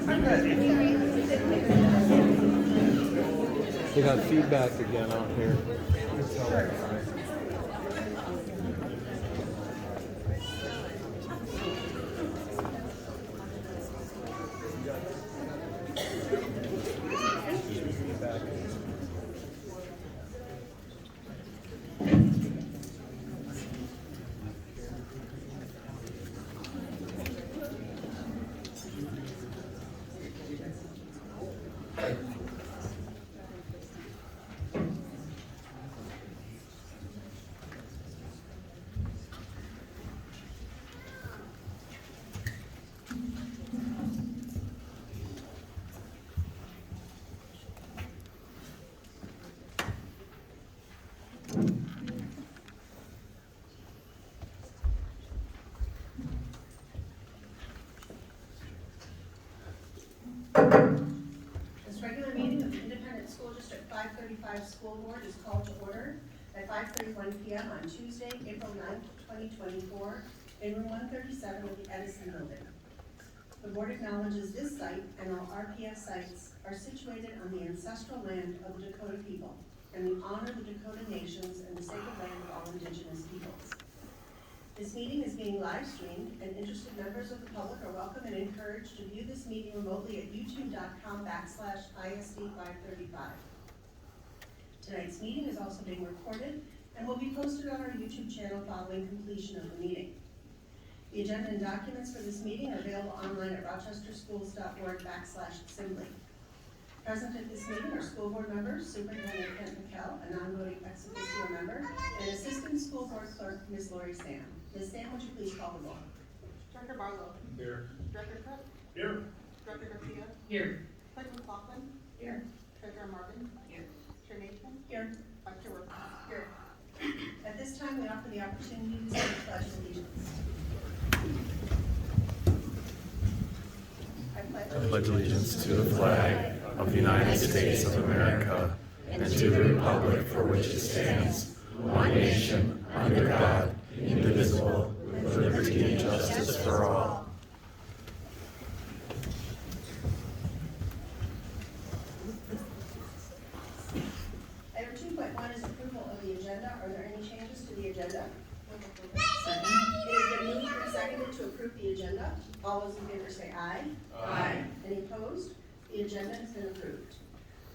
We got feedback again out here. This regular meeting of the Independent School District 535 School Board is called to order at 5:31 p.m. on Tuesday, April 9th, 2024, in room 137 of the Edison Building. The board acknowledges this site and all RPS sites are situated on the ancestral land of the Dakota people, and we honor the Dakota nations and the sacred land of all indigenous peoples. This meeting is being live streamed, and interested members of the public are welcome and encouraged to view this meeting remotely at youtube.com/ISD535. Tonight's meeting is also being recorded and will be posted on our YouTube channel following completion of the meeting. The agenda and documents for this meeting are available online at rochesterschools.org/assembly. Present at this meeting are school board members, Superintendent Kent McKell, a non-voting ex officio member, and Assistant School Board Clerk, Ms. Lori Sam. Ms. Sam, would you please call the roll? Director Barlow. Here. Director Cook. Here. Director Garcia. Here. Clerk McLaughlin. Here. Treasurer Marvin. Here. Chair Nathan. Here. Vice Chair Wilson. Here. At this time, we offer the opportunity to say the Pledge of Allegiance. I pledge allegiance to the flag of the United States of America and to the republic for which it stands, one nation, under God, indivisible, with liberty and justice for all. Item 2.1 is approval of the agenda. Are there any changes to the agenda? Second. It has been moved and seconded to approve the agenda. All those in favor say aye. Aye. Any opposed? The agenda has been approved.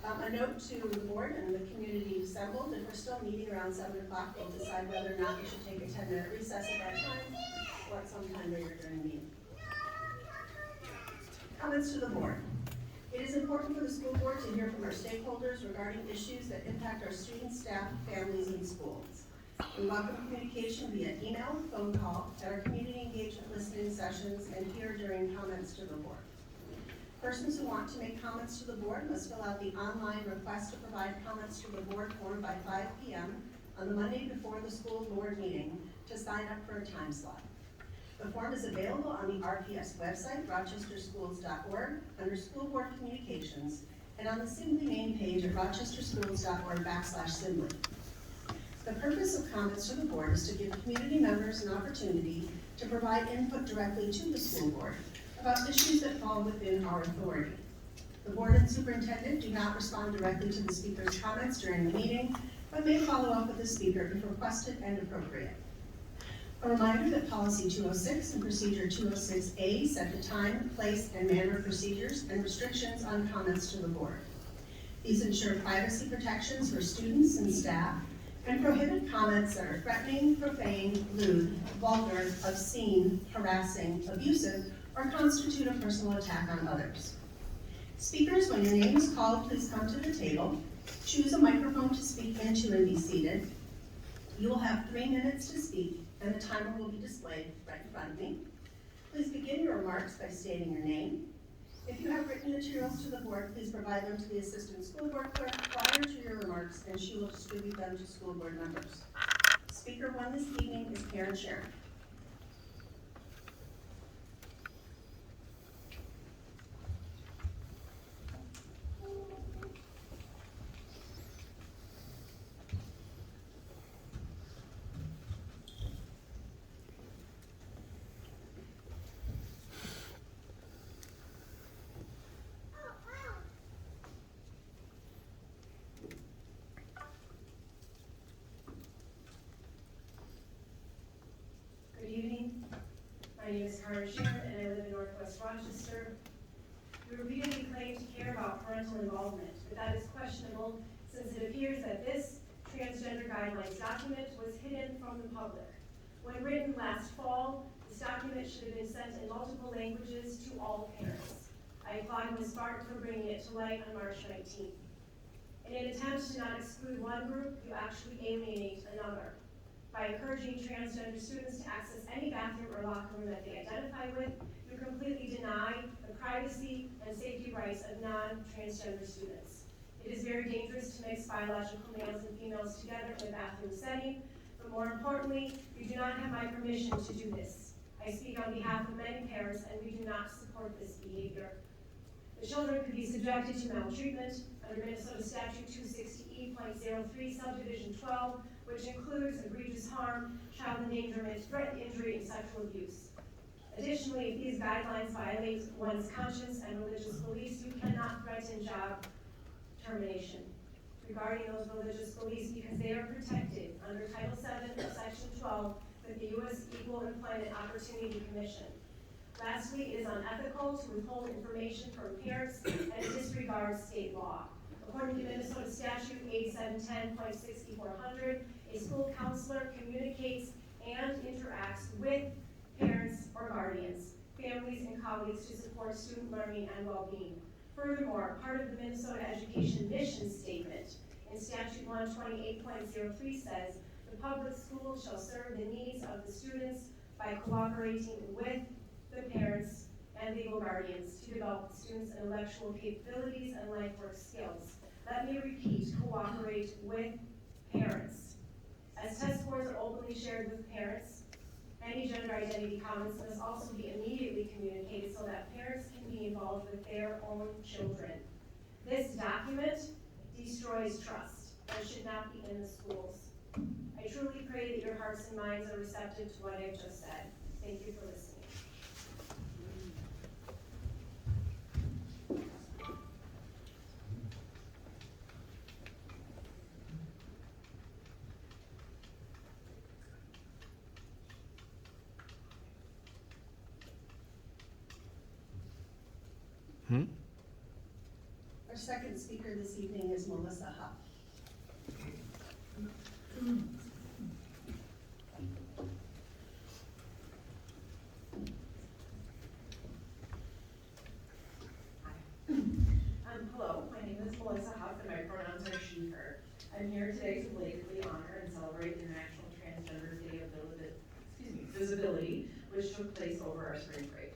A note to the board and the community assembled, if we're still meeting around 7 o'clock, we'll decide whether or not we should take a 10-minute recess at that time or at some time later during the meeting. Comments to the board. It is important for the school board to hear from our stakeholders regarding issues that impact our students, staff, families, and schools. We welcome communication via email, phone call, at our community engagement listening sessions, and here during comments to the board. Persons who want to make comments to the board must fill out the online request to provide comments to the board form by 5 p.m. on the Monday before the school board meeting to sign up for a time slot. The form is available on the RPS website, rochesterschools.org, under School Board Communications, and on the Assembly main page at rochesterschools.org/assembly. The purpose of comments to the board is to give community members an opportunity to provide input directly to the school board about issues that fall within our authority. The board and superintendent do not respond directly to the speaker's comments during the meeting, but may follow up with the speaker if requested and appropriate. A reminder that Policy 206 and Procedure 206A set the time, place, and manner of procedures and restrictions on comments to the board. These ensure privacy protections for students and staff and prohibit comments that are threatening, profane, lewd, vulgar, obscene, harassing, abusive, or constitute a personal attack on others. Speakers, when your name is called, please come to the table. Choose a microphone to speak into and be seated. You will have 3 minutes to speak, and the timer will be displayed right in front of me. Please begin your remarks by stating your name. If you have written materials to the board, please provide them to the Assistant School Board Clerk prior to your remarks, and she will distribute them to school board members. Speaker 1 this evening is Karen Sharon. Rochester, you repeatedly claim to care about parental involvement, but that is questionable since it appears that this transgender guidelines document was hidden from the public. When written last fall, this document should have been sent in multiple languages to all parents. I applaud Ms. Barton for bringing it to light on March 19th. In an attempt to not exclude one group, you actually alienate another. By encouraging transgender students to access any bathroom or locker room that they identify with, you completely deny the privacy and safety rights of non-transgender students. It is very dangerous to mix biological males and females together in a bathroom setting, but more importantly, you do not have my permission to do this. I speak on behalf of many parents, and we do not support this behavior. The children could be subjected to maltreatment under Minnesota Statute 260E.03, Subdivision 12, which includes egregious harm, child endangerment, threat, injury, and sexual abuse. Additionally, if these guidelines violate one's conscience and religious beliefs, you cannot threaten job termination regarding those religious beliefs because they are protected under Title VII, Section 12 with the U.S. Equal Employment Opportunity Commission. Lastly, it is unethical to withhold information from parents and disregard state law. According to Minnesota Statute 8710.6400, a school counselor communicates and interacts with parents or guardians, families, and colleagues to support student learning and well-being. Furthermore, part of the Minnesota Education Mission Statement in Statute 128.03 says, the public school shall serve the needs of the students by cooperating with the parents and legal guardians to develop the students' intellectual capabilities and life work skills. Let me repeat, cooperate with parents. As test scores are openly shared with parents, any gender identity comments must also be immediately communicated so that parents can be involved with their own children. This document destroys trust and should not be in the schools. I truly pray that your hearts and minds are receptive to what I've just said. Thank you for listening. Our second speaker this evening is Melissa Huff. Hello, my name is Melissa Huff and my pronouns are she, her. I'm here today to belatedly honor and celebrate the International Transgender Day of Visibility, which took place over our spring break.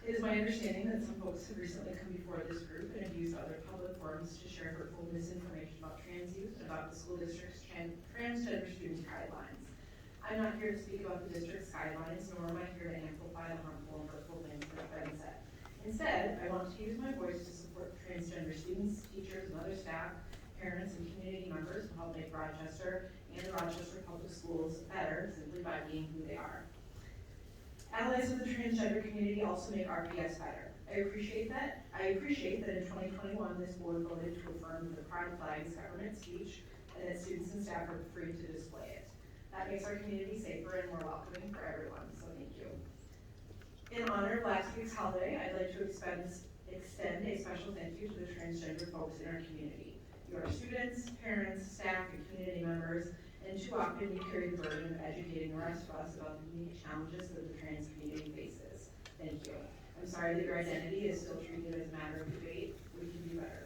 It is my understanding that some folks have recently come before this group and have used other public forums to share hurtful misinformation about trans youth and about the school district's transgender student guidelines. I'm not here to speak about the district's guidelines, nor am I here to amplify the harmful and hurtful things that have been said. Instead, I want to use my voice to support transgender students, teachers, and other staff, parents, and community members to help make Rochester and the Rochester Public Schools better simply by being who they are. Allies of the transgender community also make RPS better. I appreciate that in 2021 this board voted to affirm the pride flag's government speech and that students and staff are free to display it. That makes our community safer and more welcoming for everyone, so thank you. In honor of last week's holiday, I'd like to extend a special thank you to the transgender folks in our community. You are students, parents, staff, and community members, and too often you carry the burden of educating the rest of us about the unique challenges that the trans community faces. Thank you. I'm sorry that your identity is still treated as a matter of debate. We can do better.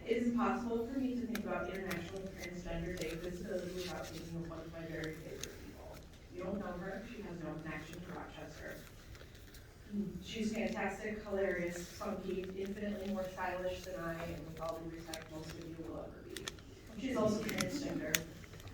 It is impossible for me to think about International Transgender Day of Visibility without thinking of one of my very favorite people. You don't know her, she has no connection to Rochester. She's fantastic, hilarious, funky, infinitely more stylish than I, and with all due respect, most of you will ever be. She's also transgender.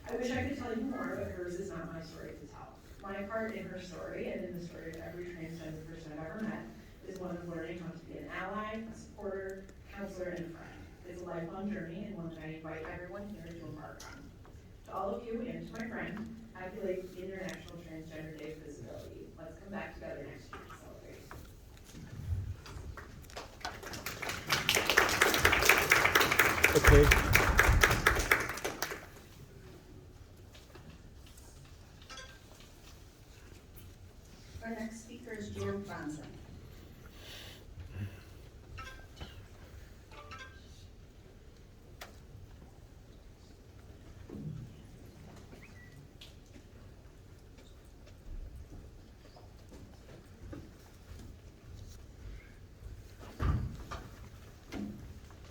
I wish I could tell you more, but hers is not my story to tell. My part in her story, and in the story of every transgender person I've ever met, is one of learning how to be an ally, a supporter, counselor, and a friend. It's a lifelong journey, and one that I invite everyone here to embark on. To all of you, and to my friend, happy late International Transgender Day of Visibility. Let's come back together next year to celebrate. Okay. Our next speaker is Jan Franzen.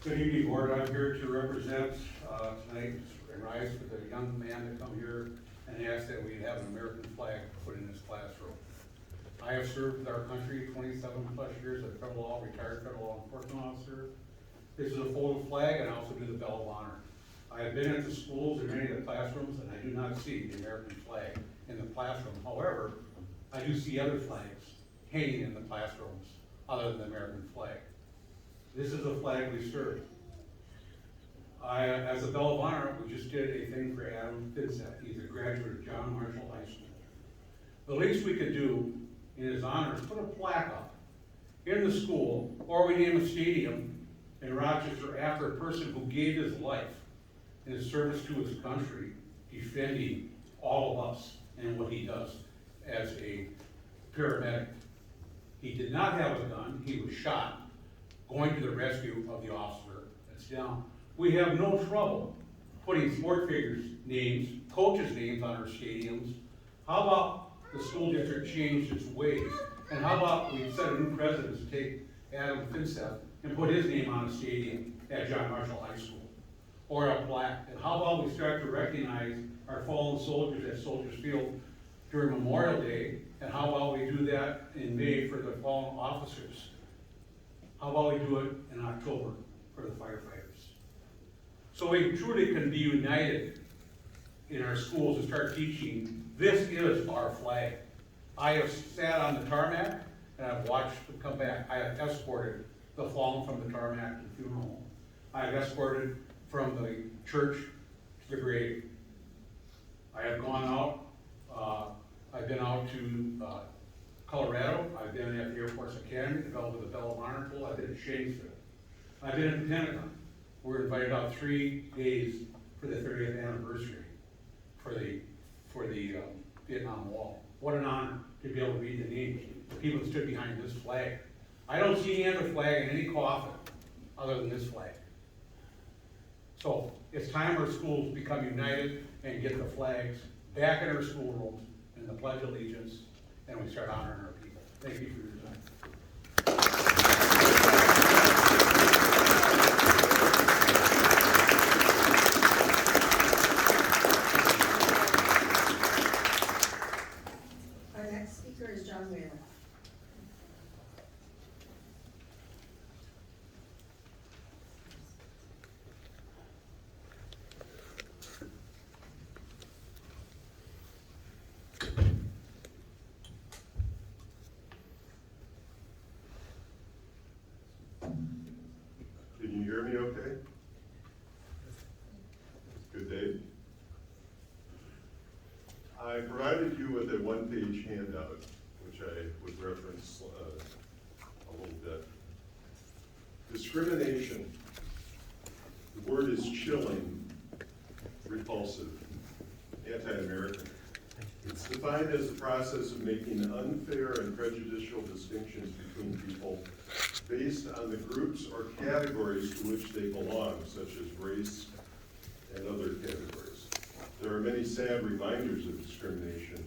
Good evening, Board. I'm here to represent tonight and rise for the young man to come here and ask that we have an American flag put in his classroom. I have served with our country 27 plus years as a federal law, retired federal law enforcement officer. This is a folded flag, and I also do the Bell of Honor. I have been at the schools in many of the classrooms, and I do not see the American flag in the classroom. However, I do see other flags hanging in the classrooms other than the American flag. This is the flag we serve. As a Bell of Honor, we just did a thing for Adam Fitzek. He's a graduate of John Marshall High School. The least we could do in his honor is put a plaque up in the school, or we name a stadium in Rochester after a person who gave his life in his service to his country, defending all of us and what he does as a paramedic. He did not have a gun. He was shot going to the rescue of the officer that's down. We have no trouble putting sport figures' names, coaches' names on our stadiums. How about the school district changed its ways? And how about we set a new precedent to take Adam Fitzek and put his name on a stadium at John Marshall High School, or a plaque? And how about we start to recognize our fallen soldiers at Soldiers Field during Memorial Day? And how about we do that in May for the fallen officers? How about we do it in October for the firefighters? So we truly can be united in our schools and start teaching, this is our flag. I have sat on the tarmac and I've watched them come back. I have escorted the fallen from the tarmac to the funeral home. I have escorted from the church to the grave. I have gone out, I've been out to Colorado. I've been at the Air Force Academy, developed the Bell of Honor pool. I've been at Shakespeare. I've been at the Pentagon. We're invited out 3 days for the 30th anniversary for the Vietnam Wall. What an honor to be able to read the names, the people that stood behind this flag. I don't see any other flag in any coffin other than this flag. So it's time our schools become united and get the flags back in our schoolrooms and the Pledge of Allegiance, and we start honoring our people. Thank you for your time. Our next speaker is John Whalen. Can you hear me okay? Good day. I provided you with a one-page handout, which I would reference a little bit. Discrimination. The word is chilling, repulsive, anti-American. It's defined as the process of making unfair and prejudicial distinctions between people based on the groups or categories to which they belong, such as race and other categories. There are many sad reminders of discrimination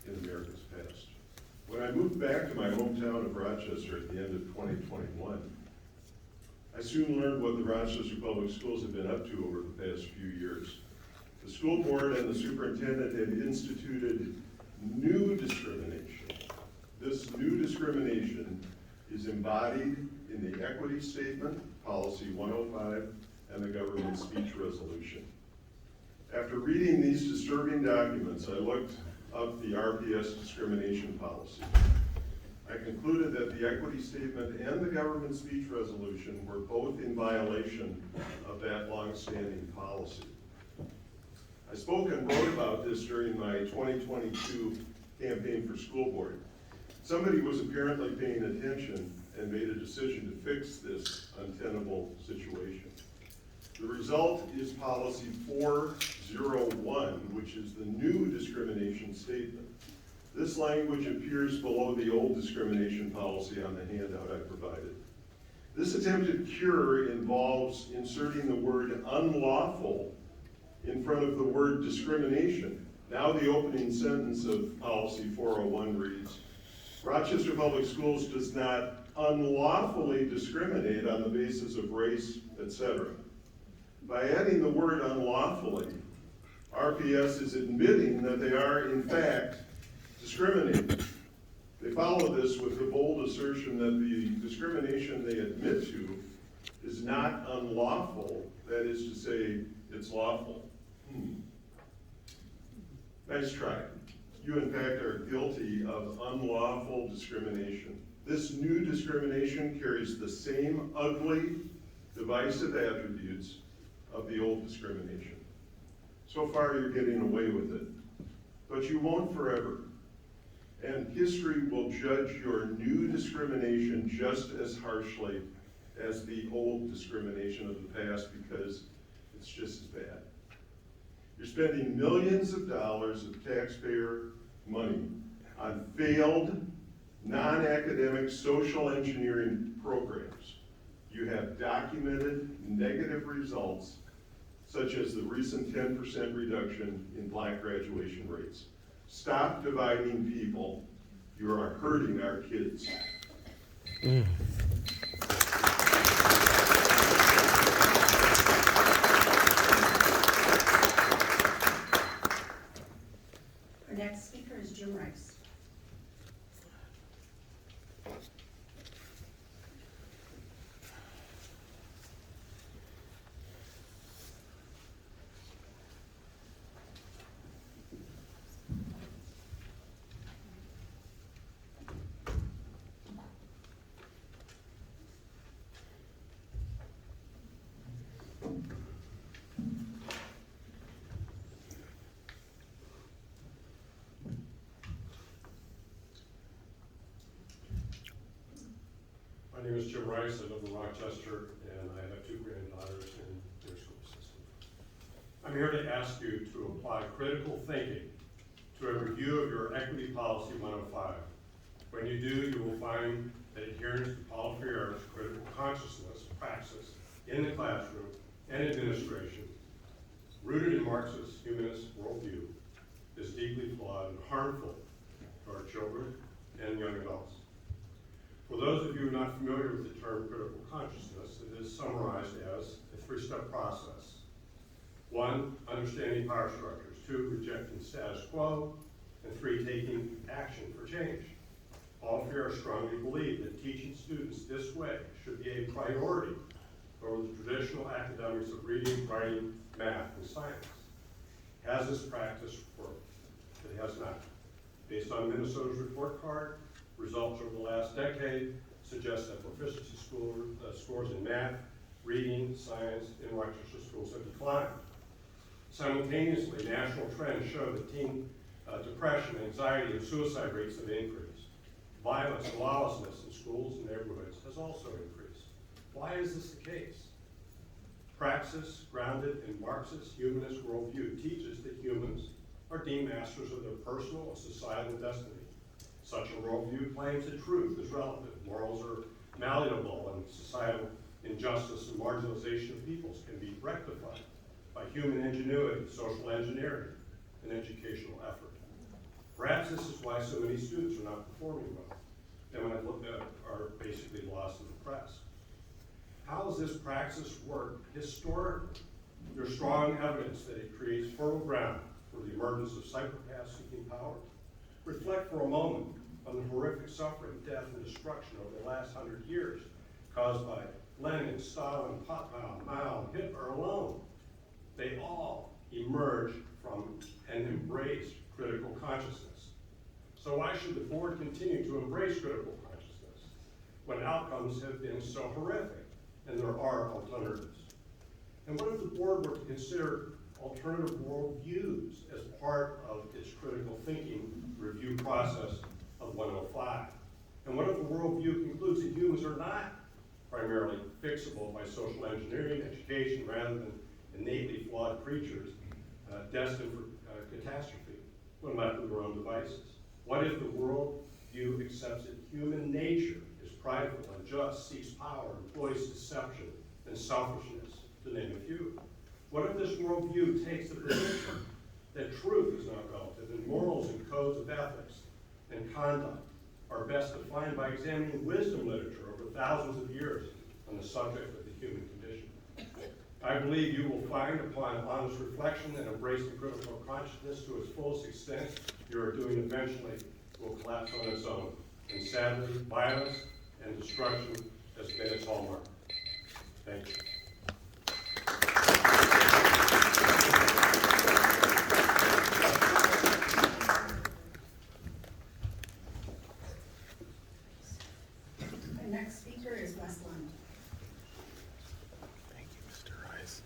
in America's past. When I moved back to my hometown of Rochester at the end of 2021, I soon learned what the Rochester Public Schools have been up to over the past few years. The school board and the superintendent had instituted new discrimination. This new discrimination is embodied in the equity statement, policy 105, and the government speech resolution. After reading these disturbing documents, I looked up the RPS discrimination policy. I concluded that the equity statement and the government speech resolution were both in violation of that long-standing policy. I spoke and wrote about this during my 2022 campaign for school board. Somebody was apparently paying attention and made a decision to fix this untenable situation. The result is policy 401, which is the new discrimination statement. This language appears below the old discrimination policy on the handout I provided. This attempted cure involves inserting the word unlawful in front of the word discrimination. Now the opening sentence of policy 401 reads, Rochester Public Schools does not unlawfully discriminate on the basis of race, etc. By adding the word unlawfully, RPS is admitting that they are, in fact, discriminating. They follow this with the bold assertion that the discrimination they admit to is not unlawful, that is to say, it's lawful. Nice try. You, in fact, are guilty of unlawful discrimination. This new discrimination carries the same ugly, divisive attributes of the old discrimination. So far, you're getting away with it, but you won't forever. And history will judge your new discrimination just as harshly as the old discrimination of the past, because it's just as bad. You're spending millions of dollars of taxpayer money on failed, non-academic social engineering programs. You have documented negative results, such as the recent 10% reduction in Black graduation rates. Stop dividing people. You are hurting our kids. Our next speaker is Jim Rice. My name is Jim Rice. I live in Rochester, and I have 2 granddaughters in their school system. I'm here to ask you to apply critical thinking to a review of your Equity Policy 105. When you do, you will find that adherence to Paulo Freire's critical consciousness praxis in the classroom and administration, rooted in Marxist humanist worldview, is deeply flawed and harmful to our children and young adults. For those of you not familiar with the term critical consciousness, it is summarized as a 3-step process. 1, understanding power structures. 2, rejecting status quo. And 3, taking action for change. Paulo Freire strongly believed that teaching students this way should be a priority over the traditional academics of reading, writing, math, and science. Has this practice worked? It has not. Based on Minnesota's report card, results over the last decade suggest that proficiency scores in math, reading, science in Rochester schools have declined. Simultaneously, national trends show that teen depression, anxiety, and suicide rates have increased. Violence and lawlessness in schools and neighborhoods has also increased. Why is this the case? Praxis grounded in Marxist humanist worldview teaches that humans are deemed masters of their personal and societal destiny. Such a worldview claims that truth is relative, morals are malleable, and societal injustice and marginalization of peoples can be rectified by human ingenuity, social engineering, and educational effort. Perhaps this is why so many students are not performing well, and when I look at are basically lost and depressed. How does this praxis work historically? There's strong evidence that it creates fertile ground for the emergence of psychopaths seeking power. Reflect for a moment on the horrific suffering, death, and destruction over the last 100 years caused by Lenin, Stalin, Popov, Mao, and Hitler alone. They all emerged from and embraced critical consciousness. So why should the board continue to embrace critical consciousness when outcomes have been so horrific and there are alternatives? And what if the board were to consider alternative worldviews as part of its critical thinking review process of 105? And what if the worldview concludes that humans are not primarily fixable by social engineering, education, rather than innately flawed creatures destined for catastrophe when left to their own devices? What if the worldview accepts that human nature is prideful, unjust, seeks power, employs deception and selfishness, to name a few? What if this worldview takes the position that truth is not relative and morals and codes of ethics and conduct are best defined by examining wisdom literature thousands of years on the subject of the human condition. I believe you will find, upon honest reflection and embracing critical consciousness to its fullest extent, your doing eventually will collapse on its own. And sadly, violence and destruction has been its hallmark. Thank you. Our next speaker is Wes Lund. Thank you, Mr. Rice.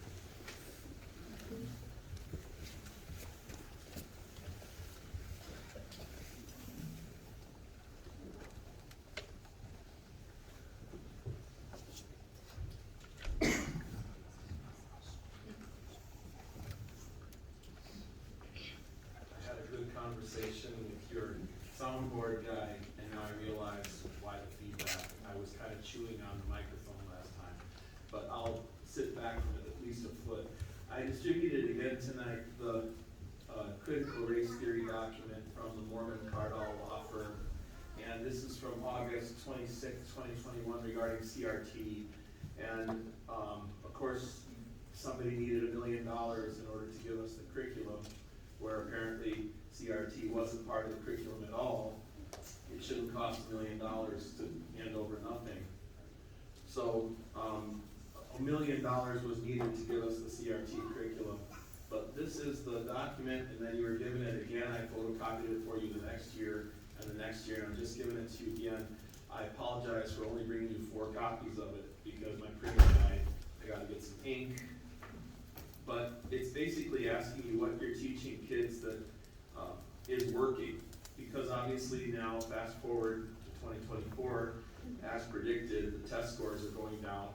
I had a good conversation with your soundboard guy, and now I realize why the feedback. I was kind of chewing on the microphone last time, but I'll sit back from it at least a foot. I distributed again tonight the critical race theory document from the Mormon Cardall law firm, and this is from August 26, 2021 regarding CRT. And of course, somebody needed $1 million in order to give us the curriculum, where apparently CRT wasn't part of the curriculum at all. It shouldn't cost $1 million to hand over nothing. So $1 million was needed to give us the CRT curriculum. But this is the document, and then you were given it again. I photocopied it for you the next year and the next year, and I'm just giving it to you again. I apologize for only bringing you 4 copies of it because my printer died. I gotta get some ink. But it's basically asking you what you're teaching kids that is working. Because obviously now, fast forward to 2024, as predicted, the test scores are going down,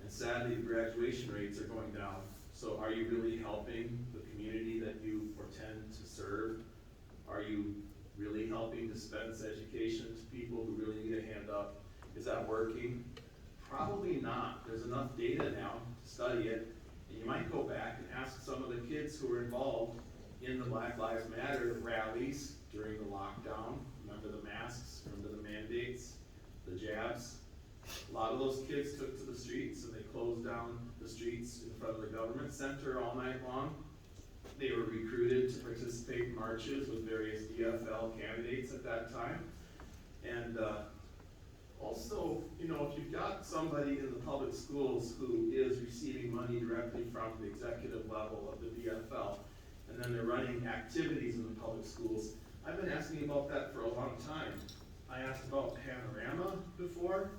and sadly, the graduation rates are going down. So are you really helping the community that you portend to serve? Are you really helping dispense education to people who really need a hand up? Is that working? Probably not. There's enough data now to study it. And you might go back and ask some of the kids who were involved in the Black Lives Matter rallies during the lockdown. Remember the masks, remember the mandates, the jabs? A lot of those kids took to the streets and they closed down the streets in front of the government center all night long. They were recruited to participate in marches with various DFL candidates at that time. And also, you know, if you've got somebody in the public schools who is receiving money directly from the executive level of the DFL, and then they're running activities in the public schools, I've been asking about that for a long time. I asked about Panorama before,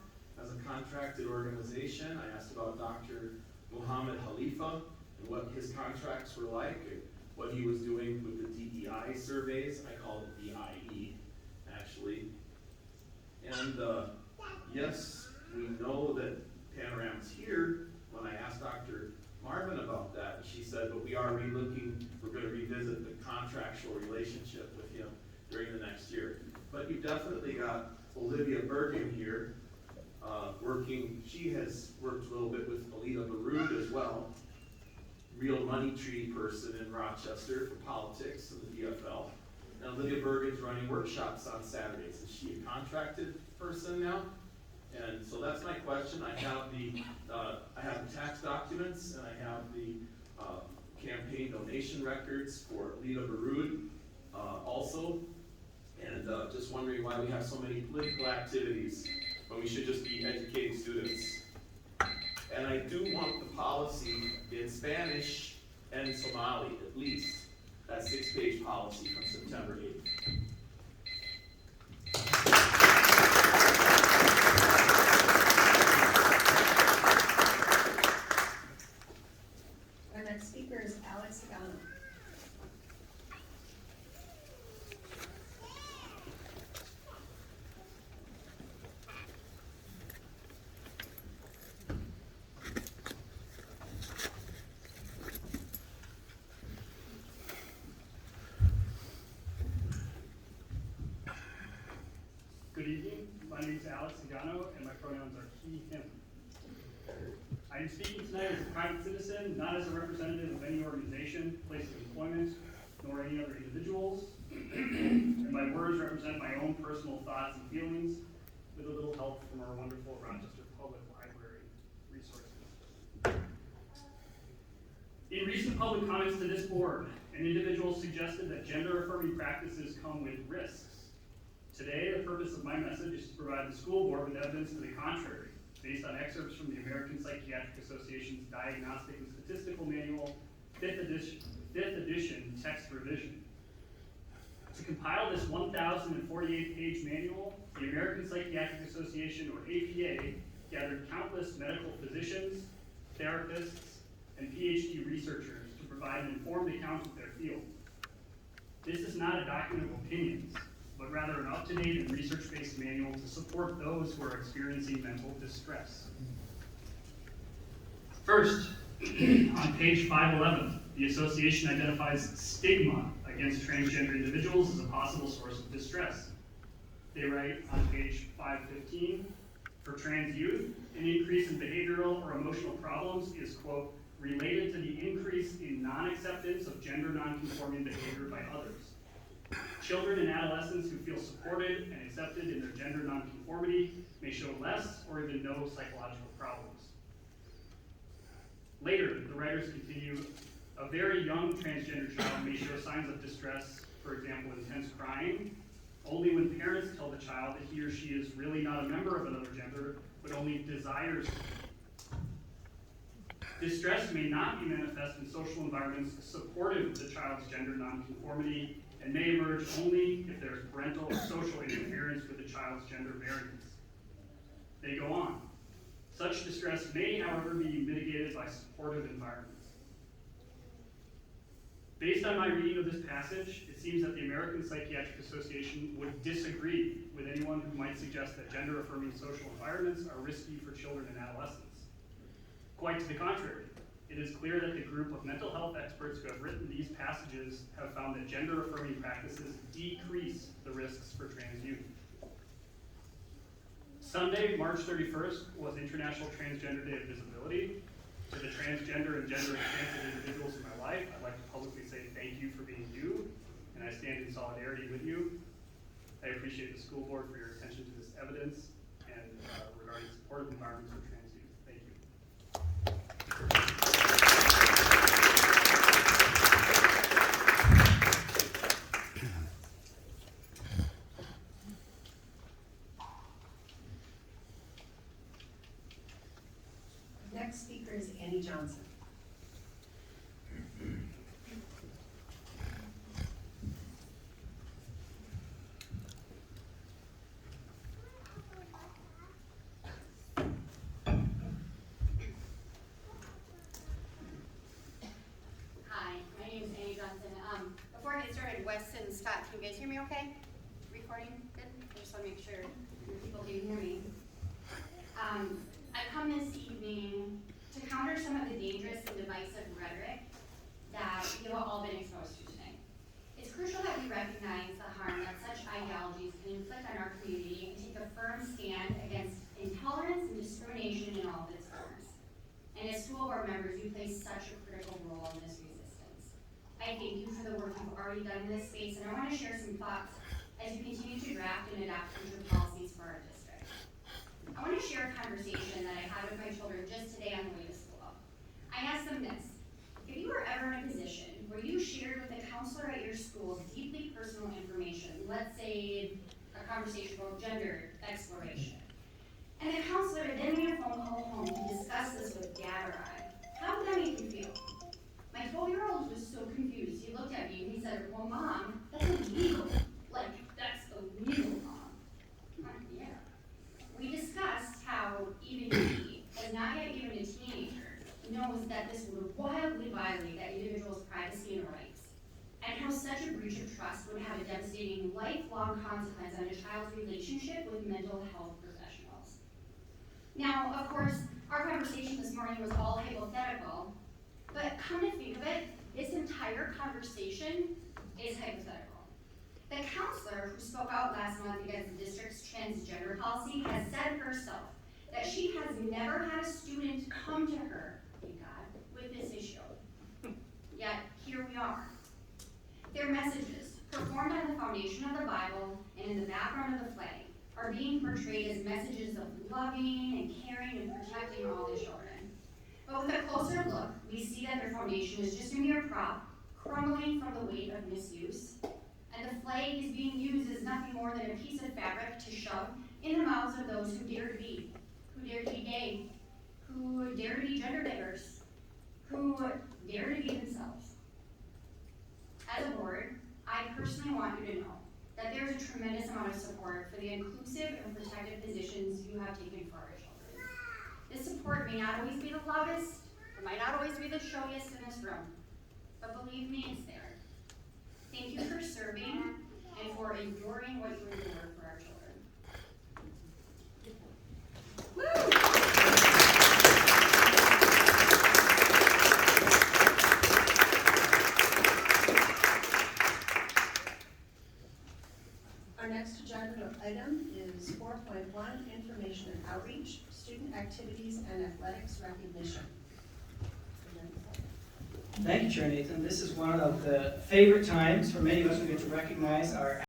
as a contracted organization. I asked about Dr. Muhammad Khalifa and what his contracts were like, and what he was doing with the DEI surveys. I call it DIE, actually. And yes, we know that Panorama's here. When I asked Dr. Marvin about that, she said, but we are we're going to revisit the contractual relationship with him during the next year. But you've definitely got Olivia Bergen here, working. She has worked a little bit with Alita Baroud as well, real money tree person in Rochester for politics and the DFL. And Olivia Bergen's running workshops on Saturdays. Is she a contracted person now? And so that's my question. I have the tax documents, and I have the campaign donation records for Alita Baroud also. And just wondering why we have so many political activities when we should just be educating students. And I do want the policy in Spanish and Somali, at least, that 6-page policy from September 8th. Our next speaker is Alex Agano. Good evening. My name is Alex Agano, and my pronouns are he, him. I am speaking tonight as a private citizen, not as a representative of any organization, place of employment, nor any other individuals. And my words represent my own personal thoughts and feelings, with a little help from our wonderful Rochester Public Library resources. In recent public comments to this board, an individual suggested that gender-affirming practices come with risks. Today, the purpose of my message is to provide the school board with evidence to the contrary, based on excerpts from the American Psychiatric Association's Diagnostic and Statistical Manual, 5th edition text revision. To compile this 1,048-page manual, the American Psychiatric Association, or APA, gathered countless medical physicians, therapists, and PhD researchers to provide an informed account of their field. This is not a document of opinions, but rather an up-to-date and research-based manual to support those who are experiencing mental distress. First, on page 511, the association identifies stigma against transgender individuals as a possible source of distress. They write on page 515, for trans youth, an increase in behavioral or emotional problems is, quote, related to the increase in non-acceptance of gender non-conforming behavior by others. Children and adolescents who feel supported and accepted in their gender nonconformity may show less or even no psychological problems. Later, the writers continue, a very young transgender child may show signs of distress, for example, intense crying, only when parents tell the child that he or she is really not a member of another gender, but only desires to. Distress may not be manifest in social environments supportive of the child's gender nonconformity and may emerge only if there's parental or social interference with the child's gender variance. They go on. Such distress may, however, be mitigated by supportive environments. Based on my reading of this passage, it seems that the American Psychiatric Association would disagree with anyone who might suggest that gender-affirming social environments are risky for children and adolescents. Quite to the contrary, it is clear that the group of mental health experts who have written these passages have found that gender-affirming practices decrease the risks for trans youth. Sunday, March 31st, was International Transgender Day of Visibility. To the transgender and gender-expansive individuals in my life, I'd like to publicly say thank you for being you, and I stand in solidarity with you. I appreciate the school board for your attention to this evidence and regarding supportive environments for trans youth. Thank you. Next speaker is Annie Johnson. Hi, my name is Annie Johnson. Before I get started, Wes and Scott, can you guys hear me okay? Recording good? I just want to make sure people can hear me. I've come this evening to counter some of the dangerous and divisive rhetoric that we have all been exposed to today. It's crucial that we recognize the harm that such ideologies can inflict on our community and take a firm stand against intolerance and discrimination in all of its forms. And as school board members, you play such a critical role in this resistance. I thank you for the work you've already done in this space, and I want to share some thoughts as you continue to draft and adopt future policies for our district. I want to share a conversation that I had with my children just today on the way to school. I asked them this: if you were ever in a position where you shared with a counselor at your school deeply personal information, let's say a conversation about gender exploration, and the counselor then made a phone call home to discuss this with Dad or I, how would that make you feel? My 12-year-old was so confused. He looked at me and he said, well, Mom, that's illegal. Like, that's illegal, Mom. Yeah. We discussed how even he, as not yet even a teenager, knows that this would wildly violate that individual's privacy and rights, and how such a breach of trust would have a devastating lifelong consequence on a child's relationship with mental health professionals. Now, of course, our conversation this morning was all hypothetical, but come to think of it, this entire conversation is hypothetical. The counselor who spoke out last month against the district's transgender policy has said herself that she has never had a student come to her, thank God, with this issue. Yet, here we are. Their messages, performed on the foundation of the Bible and in the background of the flag, are being portrayed as messages of loving and caring and protecting all the children. But with a closer look, we see that their foundation is just a mere prop, crumbling from the weight of misuse. And the flag is being used as nothing more than a piece of fabric to shove in the mouths of those who dare to be gay, who dare to be gender diverse, who dare to be themselves. As a board, I personally want you to know that there is a tremendous amount of support for the inclusive and protective positions you have taken for our children. This support may not always be the loudest, it might not always be the showiest in this room, but believe me, it's there. Thank you for serving and for enduring what you endure for our children. Our next agenda item is 4.1, information and outreach, student activities and athletics recognition. Thank you, Chair Nathan. This is one of the favorite times for many of us. We get to recognize our